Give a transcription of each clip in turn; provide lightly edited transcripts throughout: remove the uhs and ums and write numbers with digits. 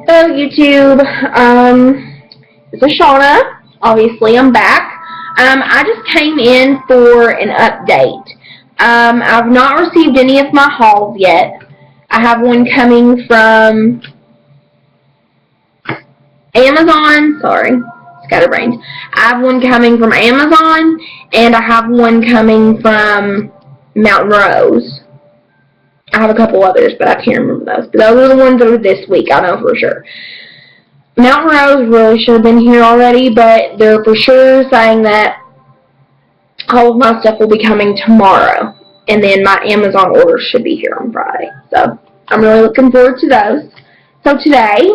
Hello, YouTube. This is Shauna. Obviously, I'm back. I just came in for an update. I've not received any of my hauls yet. I have one coming from Amazon. Sorry, scatterbrained. I have one coming from Amazon, and I have one coming from Mountain Rose. I have a couple others, but I can't remember those. But those are the ones that are this week, I know for sure. Mountain Rose really should have been here already, but they're for sure saying that all of my stuff will be coming tomorrow. And then my Amazon orders should be here on Friday. So I'm really looking forward to those. So today,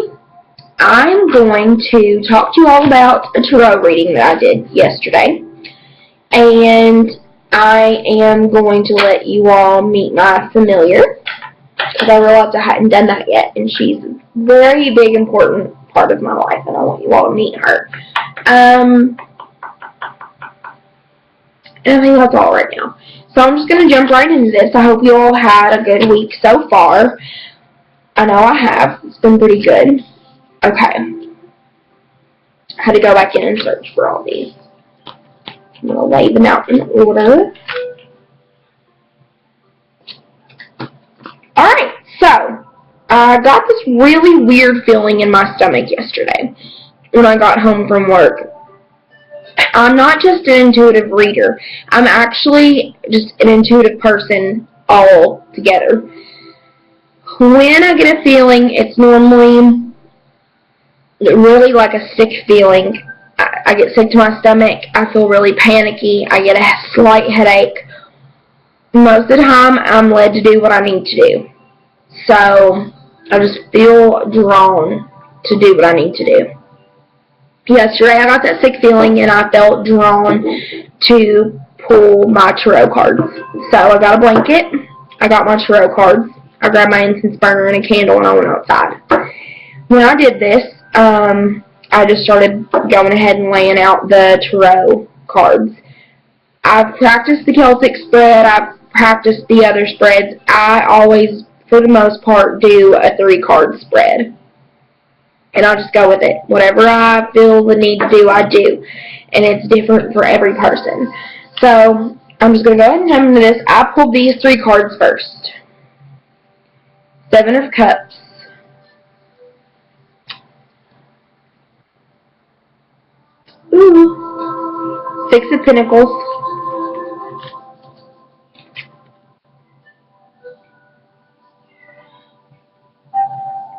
I'm going to talk to you all about a tarot reading that I did yesterday. And I am going to let you all meet my familiar, because I realized I hadn't done that yet, and she's a very big, important part of my life, and I want you all to meet her. And I think that's all right now. So I'm just going to jump right into this. I hope you all had a good week so far. I know I have. It's been pretty good. Okay. I had to go back in and search for all these. I'm going to lay them out in order. Alright, so I got this really weird feeling in my stomach yesterday when I got home from work. I'm not just an intuitive reader. I'm actually just an intuitive person all together. When I get a feeling, it's normally really like a sick feeling. I get sick to my stomach. I feel really panicky. I get a slight headache. Most of the time, I'm led to do what I need to do. So, I just feel drawn to do what I need to do. Yesterday, I got that sick feeling, and I felt drawn to pull my tarot cards. So, I got a blanket. I got my tarot cards. I grabbed my incense burner and a candle, and I went outside. When I did this, I just started going ahead and laying out the tarot cards. I've practiced the Celtic spread. I've practiced the other spreads. I always, for the most part, do a 3-card spread. And I'll just go with it. Whatever I feel the need to do, I do. And it's different for every person. So, I'm just going to go ahead and jump into this. I pulled these 3 cards first. 7 of Cups. Ooh. 6 of Pentacles.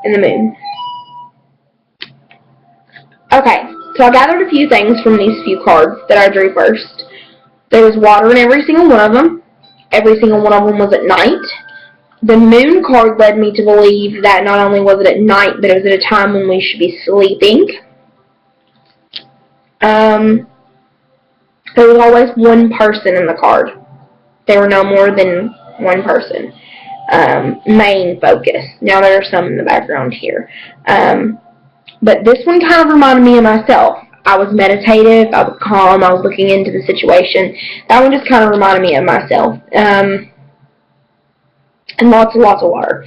And the Moon. Okay, so I gathered a few things from these few cards that I drew first. There was water in every single one of them. Every single one of them was at night. The Moon card led me to believe that not only was it at night, but it was at a time when we should be sleeping. There was always one person in the card. There were no more than one person. Main focus. Now there are some in the background here. But this one kind of reminded me of myself. I was meditative, I was calm, I was looking into the situation. That one just kind of reminded me of myself. And lots and lots of water.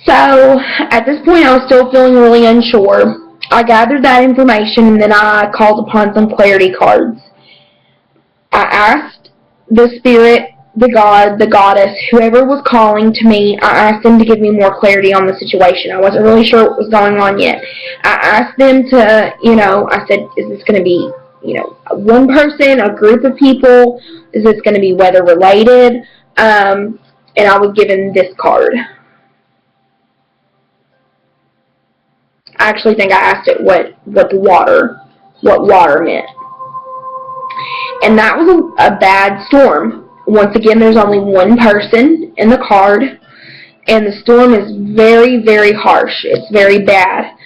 So, at this point I was still feeling really unsure. I gathered that information and then I called upon some clarity cards. I asked the spirit, the god, the goddess, whoever was calling to me, I asked them to give me more clarity on the situation. I wasn't really sure what was going on yet. I asked them to, I said, is this going to be, one person, a group of people? Is this going to be weather related? And I was given this card. I actually think I asked it what water meant. And that was a bad storm. Once again, there's only one person in the card, and the storm is very, very harsh. It's very bad.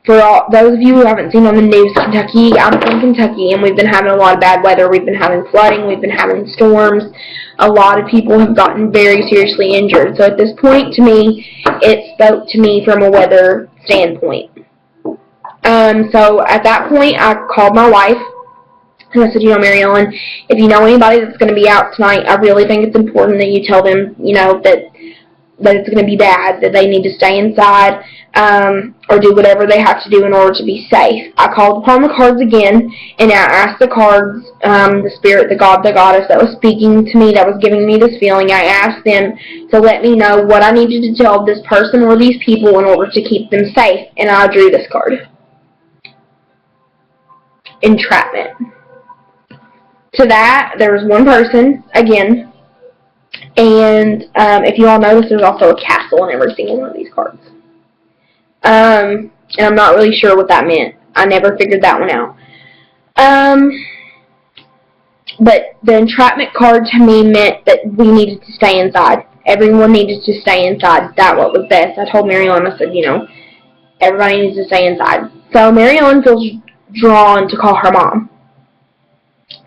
For all those of you who haven't seen on the news, Kentucky, I'm from Kentucky, and we've been having a lot of bad weather. We've been having flooding. We've been having storms. A lot of people have gotten very seriously injured. So at this point, to me, it spoke to me from a weather standpoint. So at that point, I called my wife, and I said, Mary Ellen, if you know anybody that's going to be out tonight, I really think it's important that you tell them, that that it's going to be bad, that they need to stay inside, or do whatever they have to do in order to be safe. I called upon the cards again, and I asked the cards, the spirit, the god, the goddess that was speaking to me, that was giving me this feeling, I asked them to let me know what I needed to tell this person or these people in order to keep them safe, and I drew this card. Entrapment. To that, there was one person, again, and if you all notice, there's also a castle in every single one of these cards. And I'm not really sure what that meant. I never figured that one out. But the entrapment card to me meant that we needed to stay inside. Everyone needed to stay inside. That what was best. I told Mary Ellen, I said, you know, everybody needs to stay inside. So Mary Ellen feels drawn to call her mom.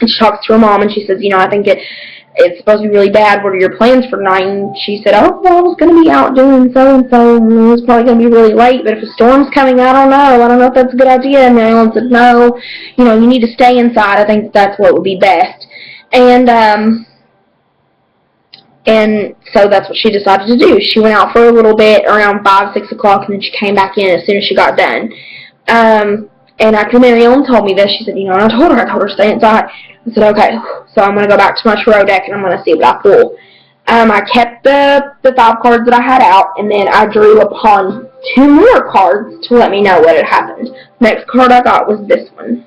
And she talks to her mom, and she says, you know, I think it's supposed to be really bad. What are your plans for tonight? And she said, oh, well, I was going to be out doing so-and-so, and it was probably going to be really late, but if a storm's coming, I don't know if that's a good idea. And Mary Ellen said, no, you know, you need to stay inside. I think that's what would be best. And so that's what she decided to do. She went out for a little bit around 5, 6 o'clock, and then she came back in as soon as she got done. And after Mary Ellen told me this, she said, you know, and I told her to stay inside. I said, okay, so I'm going to go back to my tarot deck, and I'm going to see what I pull. I kept the 5 cards that I had out, and then I drew upon 2 more cards to let me know what had happened. Next card I got was this one,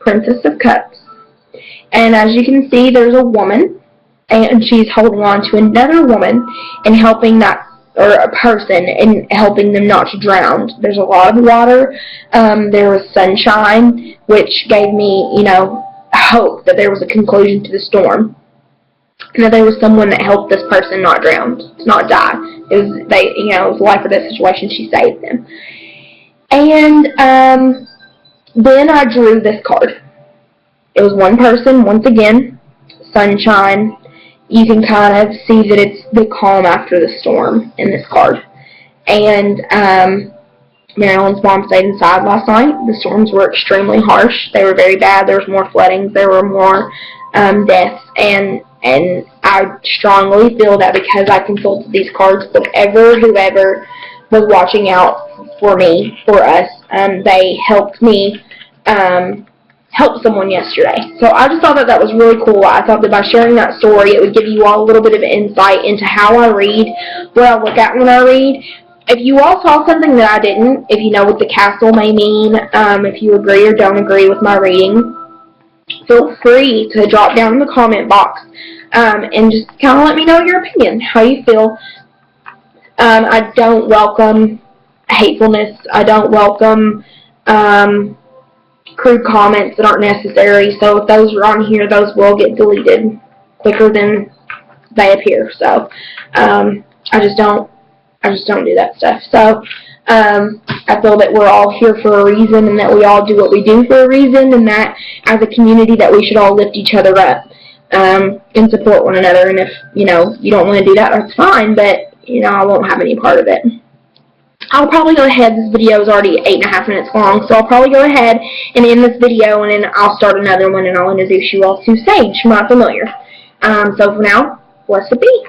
Princess of Cups. And as you can see, there's a woman, and she's holding on to another woman and helping that, or a person, and helping them not to drown. There's a lot of water. There was sunshine, which gave me, you know, hope that there was a conclusion to the storm. And that there was someone that helped this person not drown, not die. It was it was a life or death situation. She saved them. And then I drew this card. It was one person, once again, sunshine. You can kind of see that it's the calm after the storm in this card. And Mary Ellen's mom stayed inside last night. The storms were extremely harsh. They were very bad. There was more floodings. There were more deaths. And I strongly feel that because I consulted these cards, whoever was watching out for me, for us, they helped me help someone yesterday. So I just thought that was really cool. I thought that by sharing that story, it would give you all a little bit of insight into how I read, what I look at when I read. If you all saw something that I didn't, if you know what the castle may mean, if you agree or don't agree with my reading, feel free to drop down in the comment box and just kind of let me know your opinion, how you feel. I don't welcome hatefulness. I don't welcome crude comments that aren't necessary. So if those are on here, those will get deleted quicker than they appear. So I just don't do that stuff. So I feel that we're all here for a reason, and that we all do what we do for a reason, and that as a community that we should all lift each other up and support one another. And if you don't want to do that, that's fine, but I won't have any part of it. I'll probably go ahead, this video is already 8.5 minutes long, so I'll probably go ahead and end this video, and then I'll start another one, and I'll introduce you all to Sage, my familiar. So for now, blessed be.